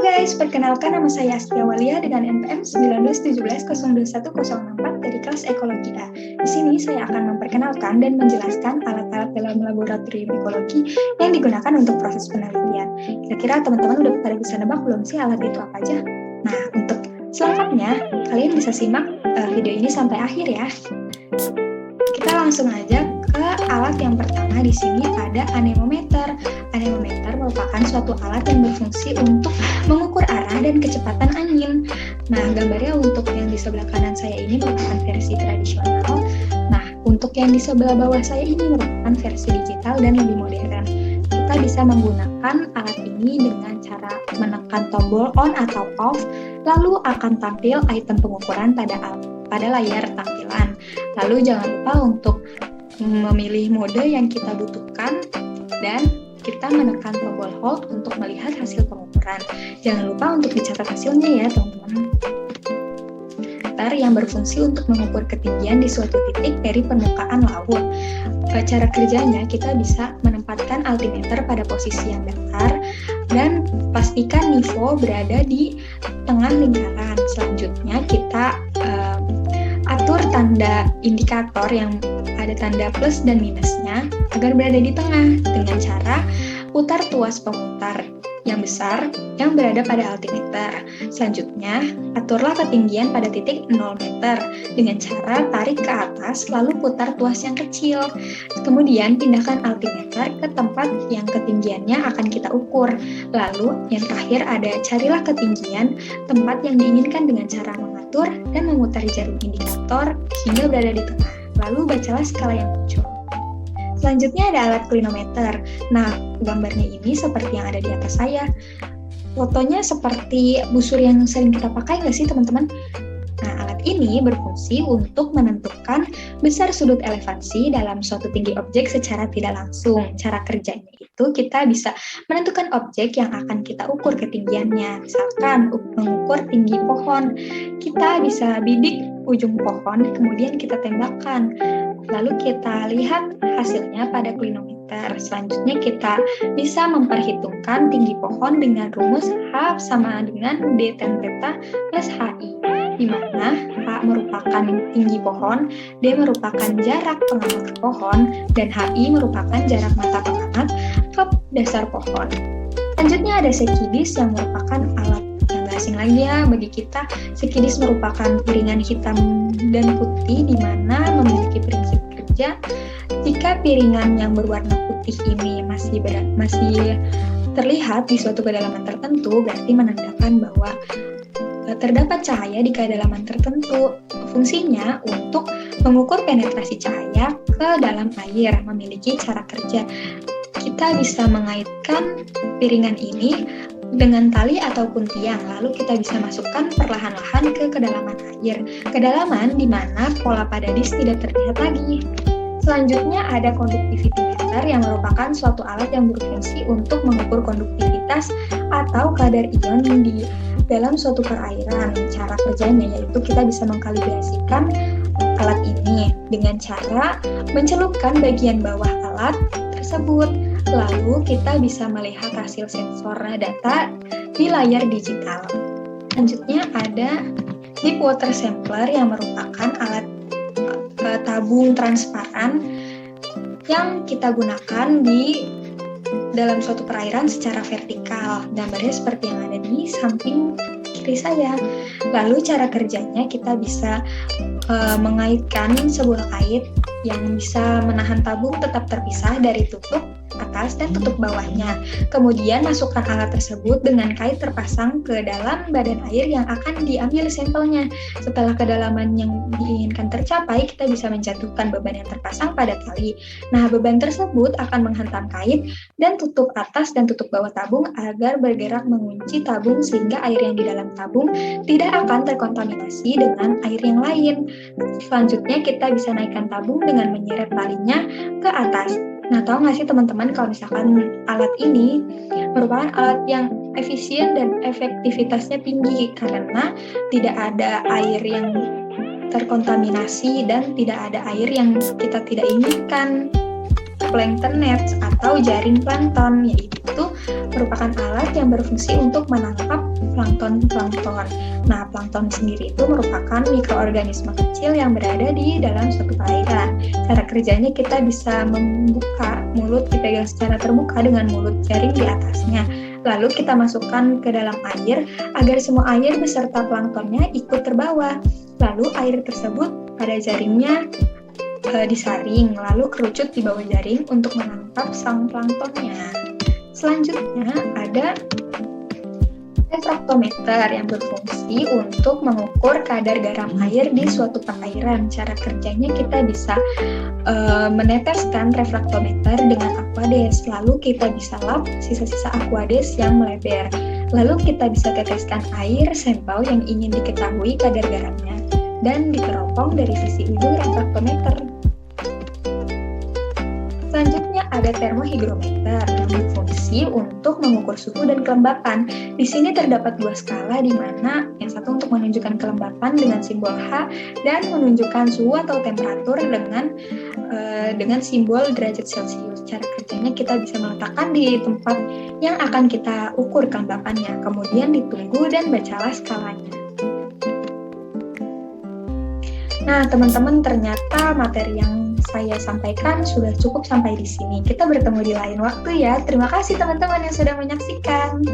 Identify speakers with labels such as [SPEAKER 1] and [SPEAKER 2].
[SPEAKER 1] guys, perkenalkan nama saya Astia Walia dengan NPM 1917021004 dari kelas Ekologi A. Di sini saya akan memperkenalkan dan menjelaskan alat-alat dalam laboratorium ekologi yang digunakan untuk proses penelitian. Kira-kira teman-teman udah pada bisa nebak belum sih alat itu apa aja? Nah, untuk selengkapnya, kalian bisa simak video ini sampai akhir ya. Kita langsung aja ke alat yang pertama. Di sini ada anemometer. Anemometer merupakan suatu alat yang berfungsi untuk mengukur arah dan kecepatan angin. Nah, gambarnya untuk yang di sebelah kanan saya ini merupakan versi tradisional. Nah, untuk yang di sebelah bawah saya ini merupakan versi digital dan lebih modern. Kita bisa menggunakan alat ini dengan cara menekan tombol on atau off, lalu akan tampil item pengukuran pada layar tampilan. Lalu jangan lupa untuk memilih mode yang kita butuhkan dan kita menekan tombol hold untuk melihat hasil pengukuran. Jangan lupa untuk dicatat hasilnya ya teman-teman. Yang berfungsi untuk mengukur ketinggian di suatu titik dari permukaan laut. Cara kerjanya kita bisa menempatkan altimeter pada posisi yang datar dan pastikan nivo berada di tengah lingkaran. Selanjutnya kita atur tanda indikator yang ada tanda plus dan minusnya agar berada di tengah dengan cara putar tuas pemutar yang besar yang berada pada altimeter. Selanjutnya, aturlah ketinggian pada titik 0 meter dengan cara tarik ke atas lalu putar tuas yang kecil. Kemudian pindahkan altimeter ke tempat yang ketinggiannya akan kita ukur. Lalu yang terakhir ada carilah ketinggian tempat yang diinginkan dengan cara mengatur dan memutar jarum indikator hingga berada di tengah. Lalu bacalah skala yang muncul. Selanjutnya ada alat klinometer. Nah, gambarnya ini seperti yang ada di atas saya. Fotonya seperti busur yang sering kita pakai nggak sih teman-teman? Nah, alat ini berfungsi untuk menentukan besar sudut elevasi dalam suatu tinggi objek secara tidak langsung. Cara kerjanya itu kita bisa menentukan objek yang akan kita ukur ketinggiannya. Misalkan mengukur tinggi pohon, kita bisa bidik ujung pohon, kemudian kita tembakkan. Lalu kita lihat hasilnya pada klinometer. Selanjutnya kita bisa memperhitungkan tinggi pohon dengan rumus H sama dengan D tan theta plus HI, di mana H merupakan tinggi pohon, D merupakan jarak pengamat ke pohon, dan HI merupakan jarak mata pengamat ke dasar pohon. Selanjutnya ada sekidis yang merupakan alat yang gak asing lagi ya bagi kita. Sekidis merupakan piringan hitam dan putih di mana memiliki prinsip kerja. Jika piringan yang berwarna putih ini masih terlihat di suatu kedalaman tertentu, berarti menandakan bahwa terdapat cahaya di kedalaman tertentu. Fungsinya untuk mengukur penetrasi cahaya ke dalam air, memiliki cara kerja. Kita bisa mengaitkan piringan ini dengan tali ataupun tiang, lalu kita bisa masukkan perlahan-lahan ke kedalaman air. Kedalaman di mana pola pada disk tidak terlihat lagi. Selanjutnya ada konduktivimeter yang merupakan suatu alat yang berfungsi untuk mengukur konduktivitas atau kadar ion di dalam suatu perairan. Cara kerjanya yaitu kita bisa mengkalibrasikan alat ini dengan cara mencelupkan bagian bawah alat tersebut. Lalu kita bisa melihat hasil sensor data di layar digital. Selanjutnya ada deep water sampler yang merupakan alat tabung transparan yang kita gunakan di dalam suatu perairan secara vertikal. Gambarnya seperti yang ada di samping kiri saya. Lalu cara kerjanya kita bisa mengaitkan sebuah kait yang bisa menahan tabung tetap terpisah dari tutup atas dan tutup bawahnya. Kemudian masukkan alat tersebut dengan kait terpasang ke dalam badan air yang akan diambil sampelnya. Setelah kedalaman yang diinginkan tercapai, kita bisa menjatuhkan beban yang terpasang pada tali. Nah, beban tersebut akan menghantam kait dan tutup atas dan tutup bawah tabung agar bergerak mengunci tabung sehingga air yang di dalam tabung tidak akan terkontaminasi dengan air yang lain. Selanjutnya kita bisa naikkan tabung dengan menyeret talinya ke atas. Nah, tahu nggak sih teman-teman kalau misalkan alat ini merupakan alat yang efisien dan efektivitasnya tinggi karena tidak ada air yang terkontaminasi dan tidak ada air yang kita tidak inginkan. plankton nets atau jaring plankton, yaitu merupakan alat yang berfungsi untuk menangkap plankton. Nah, plankton sendiri itu merupakan mikroorganisme kecil yang berada di dalam suatu perairan. Cara kerjanya kita bisa membuka mulut, dipegang secara terbuka dengan mulut jaring di atasnya. Lalu kita masukkan ke dalam air agar semua air beserta planktonnya ikut terbawa. Lalu air tersebut pada jaringnya disaring, lalu kerucut di bawah jaring untuk menangkap sang planktonnya. Selanjutnya ada refraktometer yang berfungsi untuk mengukur kadar garam air di suatu perairan. Cara kerjanya kita bisa meneteskan refraktometer dengan aquades, lalu kita bisa lap sisa-sisa aquades yang melebar. Lalu kita bisa teteskan air sampel yang ingin diketahui kadar garamnya dan diteropong dari sisi ujung refraktometer. Selanjutnya ada termohigrometer yang berfungsi untuk mengukur suhu dan kelembapan. Di sini terdapat dua skala, di mana yang satu untuk menunjukkan kelembapan dengan simbol H dan menunjukkan suhu atau temperatur dengan simbol derajat Celcius. Cara kerjanya kita bisa meletakkan di tempat yang akan kita ukur kelembapannya, kemudian ditunggu dan bacalah skalanya. Nah, teman-teman, ternyata materi yang saya sampaikan sudah cukup sampai di sini. Kita bertemu di lain waktu ya. Terima kasih teman-teman yang sudah menyaksikan.